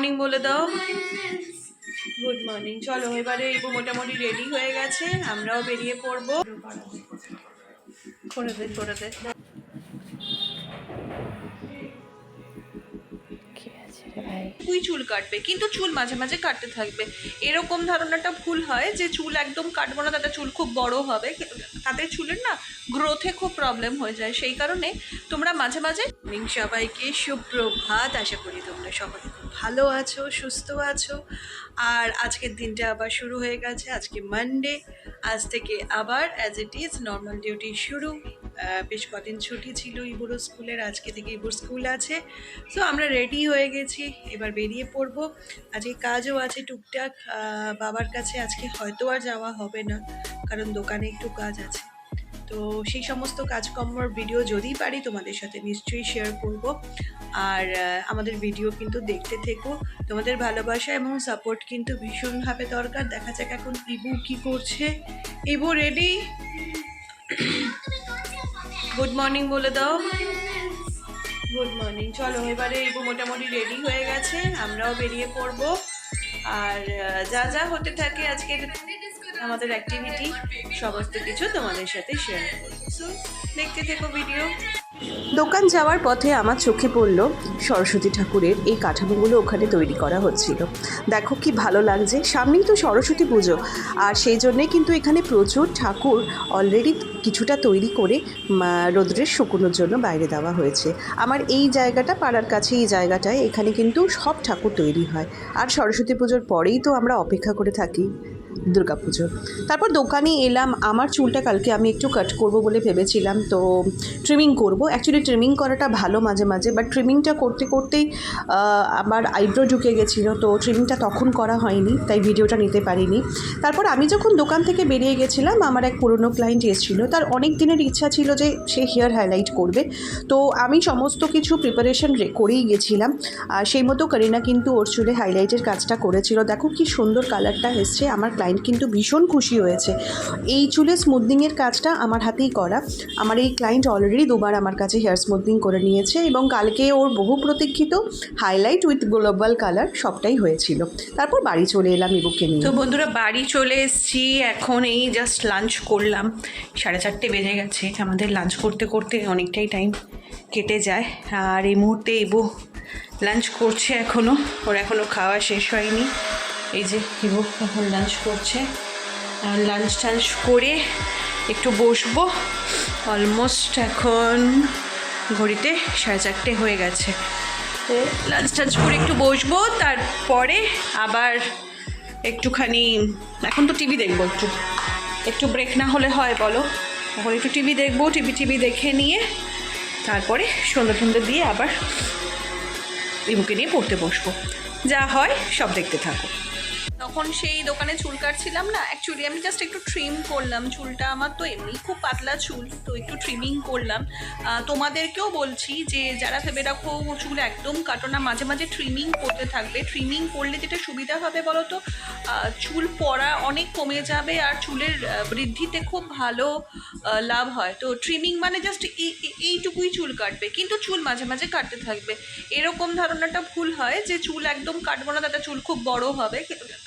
Morning বলে দাও। Good morning. চলো এবারে ইবু মোটামুটি রেডি হয়ে গেছে, আমরাও বেরিয়ে পড়বো। করে দে করে দে। তুই চুল কাটবে, কিন্তু চুল মাঝে মাঝে কাটতে থাকবে। এরকম ধারণাটা ভুল হয় যে চুল একদম কাটবো না, তাতে চুল খুব বড় হবে, তাতে চুলের না গ্রোথে খুব প্রবলেম হয়ে যায়। সেই কারণে তোমরা মাঝে মাঝে। সবাইকে সুপ্রভাত। আশা করি তোমরা সকলে খুব ভালো আছো, সুস্থ আছো। আর আজকের দিনটা আবার শুরু হয়ে গেছে। আজকে মানডে, আজ থেকে আবার as it is normal duty শুরু। বেশ কদিন ছুটি ছিল ইবুর স্কুলের, আজকে থেকে ইবুর স্কুল আছে। সো আমরা রেডি হয়ে গেছি, এবার বেরিয়ে পড়বো। আজকে কাজও আছে টুকটাক। বাবার কাছে আজকে হয়তো আর যাওয়া হবে না, কারণ দোকানে একটু কাজ আছে। তো সেই সমস্ত কাজকর্মর ভিডিও যদি পারি তোমাদের সাথে নিশ্চয়ই শেয়ার করব। আর আমাদের ভিডিও কিন্তু দেখতে থেকো। তোমাদের ভালোবাসা এবং সাপোর্ট কিন্তু ভীষণভাবে দরকার। দেখা যাক এখন ইবু কি করছে। ইবু রেডি? গুড মর্নিং বলে দাও। Good morning. চলো এবারে ইবু মোটামুটি রেডি হয়ে গেছে, আমরাও বেরিয়ে পড়বো। আর যা যা হতে থাকে আজকের আমাদের অ্যাক্টিভিটি সমস্ত কিছু তোমাদের সাথে শেয়ার করবো। সো দেখতে থেকো ভিডিও। দোকান যাওয়ার পথে আমার চোখে পড়ল সরস্বতী ঠাকুরের এই কাঠামোগুলো ওখানে তৈরি করা হচ্ছিল। দেখো কি ভালো লাগছে, সামনেই তো সরস্বতী পুজো, আর সেই জন্যে কিন্তু এখানে প্রচুর ঠাকুর অলরেডি কিছুটা তৈরি করে রোদ্রের শুকোনোর জন্য বাইরে দেওয়া হয়েছে। আমার এই জায়গাটা পাড়ার কাছে, এই জায়গাটায় এখানে কিন্তু সব ঠাকুর তৈরি হয়। আর সরস্বতী পুজোর পরেই তো আমরা অপেক্ষা করে থাকি দুর্গাপুজো। তারপর দোকানে এলাম। আমার চুলটা কালকে আমি একটু কাট করব বলে ভেবেছিলাম, তো ট্রিমিং করব। অ্যাকচুয়ালি ট্রিমিং করাটা ভালো মাঝে মাঝে, বাট ট্রিমিংটা করতে করতেই আমার আইব্রো ঢুকে গেছিলো, তো ট্রিমিংটা তখন করা হয়নি, তাই ভিডিওটা নিতে পারিনি। তারপর আমি যখন দোকান থেকে বেরিয়ে গেছিলাম, আমার এক পুরনো ক্লায়েন্ট এসেছিল। তার অনেক দিনের ইচ্ছা ছিল যে সে হেয়ার হাইলাইট করবে, তো আমি সমস্ত কিছু প্রিপারেশন করেই গেছিলাম। আর সেই মতো করিনা কিন্তু ওর চুলে হাইলাইটের কাজটা করেছিল। দেখো কি সুন্দর কালারটা এসছে, আমার ক্লায়েন্ট কিন্তু ভীষণ খুশি হয়েছে। এই চুলে স্মুথনিংয়ের কাজটা আমার হাতেই করা। আমার এই ক্লায়েন্ট অলরেডি দুবার আমার কাছে হেয়ার স্মুথনিং করে নিয়েছে, এবং কালকে ওর বহু প্রতীক্ষিত হাইলাইট উইথ গ্লোবাল কালার সবটাই হয়েছিল। তারপর বাড়ি চলে এলাম ইবুকে নিয়ে। তো বন্ধুরা বাড়ি চলে এসেছি, এখন এই জাস্ট লাঞ্চ করলাম। 4:30 বেজে গেছে, আমাদের লাঞ্চ করতে করতে অনেকটাই টাইম কেটে যায়। আর এই মুহূর্তে ইবু লাঞ্চ করছে, ওর এখনও খাওয়া শেষ হয়নি। এই যে ইবু এখন লাঞ্চ করছে। আর লাঞ্চ টাঞ্চ করে একটু বসবো। অলমোস্ট এখন ঘড়িতে 4:30 হয়ে গেছে। তো লাঞ্চ টাঞ্চ করে একটু বসবো, তারপরে আবার একটুখানি এখন তো টিভি দেখবো। একটু ব্রেক না হলে হয় বলো? এখন একটু টিভি দেখবো, টিভি দেখে নিয়ে তারপরে সন্ধ্যা দিয়ে আবার ইবুকে নিয়ে পড়তে বসবো। যা হয় সব দেখতে থাকো। তখন সেই দোকানে চুল কাটছিলাম না, অ্যাকচুয়ালি আমি জাস্ট একটু ট্রিম করলাম চুলটা। আমার তো এমনি খুব পাতলা চুল, তো একটু ট্রিমিং করলাম। তোমাদেরকেও বলছি যে যারা ভেবে রাখো চুল একদম কাটো না, মাঝে মাঝে ট্রিমিং করতে থাকবে। ট্রিমিং করলে যেটা সুবিধা হবে বলো তো, চুল পড়া অনেক কমে যাবে, আর চুলের বৃদ্ধিতে খুব ভালো লাভ হয়। তো ট্রিমিং মানে জাস্ট এইটুকুই চুল কাটবে, কিন্তু চুল মাঝে মাঝে কাটতে থাকবে। এরকম ধারণাটা ভুল হয় যে চুল একদম কাটবো না, তাতে চুল খুব বড় হবে,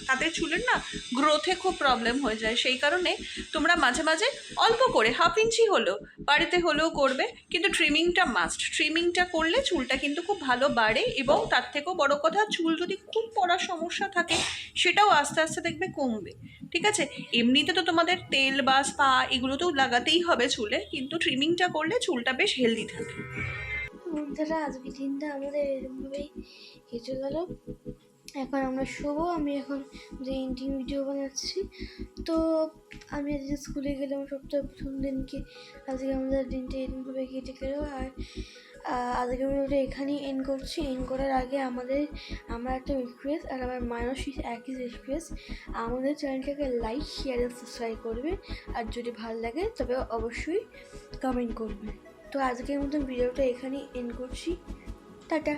তাতে চুলের না গ্রোথে খুব প্রবলেম হয়ে যায়। সেই কারণে তোমরা মাঝে মাঝে অল্প করে 1/2 ইঞ্চি হলেও বাড়িতে হলেও করবে, কিন্তু ট্রিমিংটা মাস্ট। ট্রিমিংটা করলে চুলটা কিন্তু খুব ভালো বাড়ে, এবং তার থেকেও বড় কথা, চুল যদি খুব পড়ার সমস্যা থাকে সেটাও আস্তে আস্তে দেখবে কমবে। ঠিক আছে, এমনিতে তো তোমাদের তেল বা স্পা এগুলো তো লাগাতেই হবে চুলে, কিন্তু ট্রিমিংটা করলে চুলটা বেশ হেলদি থাকে। বন্ধুরা আজকের দিনটা আমাদের এরকমভাবেই কেটে গেল। এখন আমরা শোবো। আমি এখন যে এন্ডিং ভিডিও বানাচ্ছি। তো আমি আজকে স্কুলে গেলাম সপ্তাহের প্রথম দিনকে। আজকে আমাদের দিনটা এরকমভাবে কেটে গেল। আর আজকে ভিডিওটা এখানেই এন্ড করছি। এন্ড করার আগে আমার একটা রিকোয়েস্ট, আর আমার মানসিক একই রিকোয়েস্ট, আমাদের চ্যানেলটাকে লাইক, শেয়ার আর সাবস্ক্রাইব করবে। আর যদি ভালো লাগে তবে অবশ্যই কমেন্ট করবে। তো আজকের মতন ভিডিওটা এখানেই এন্ড করছি। টাটা।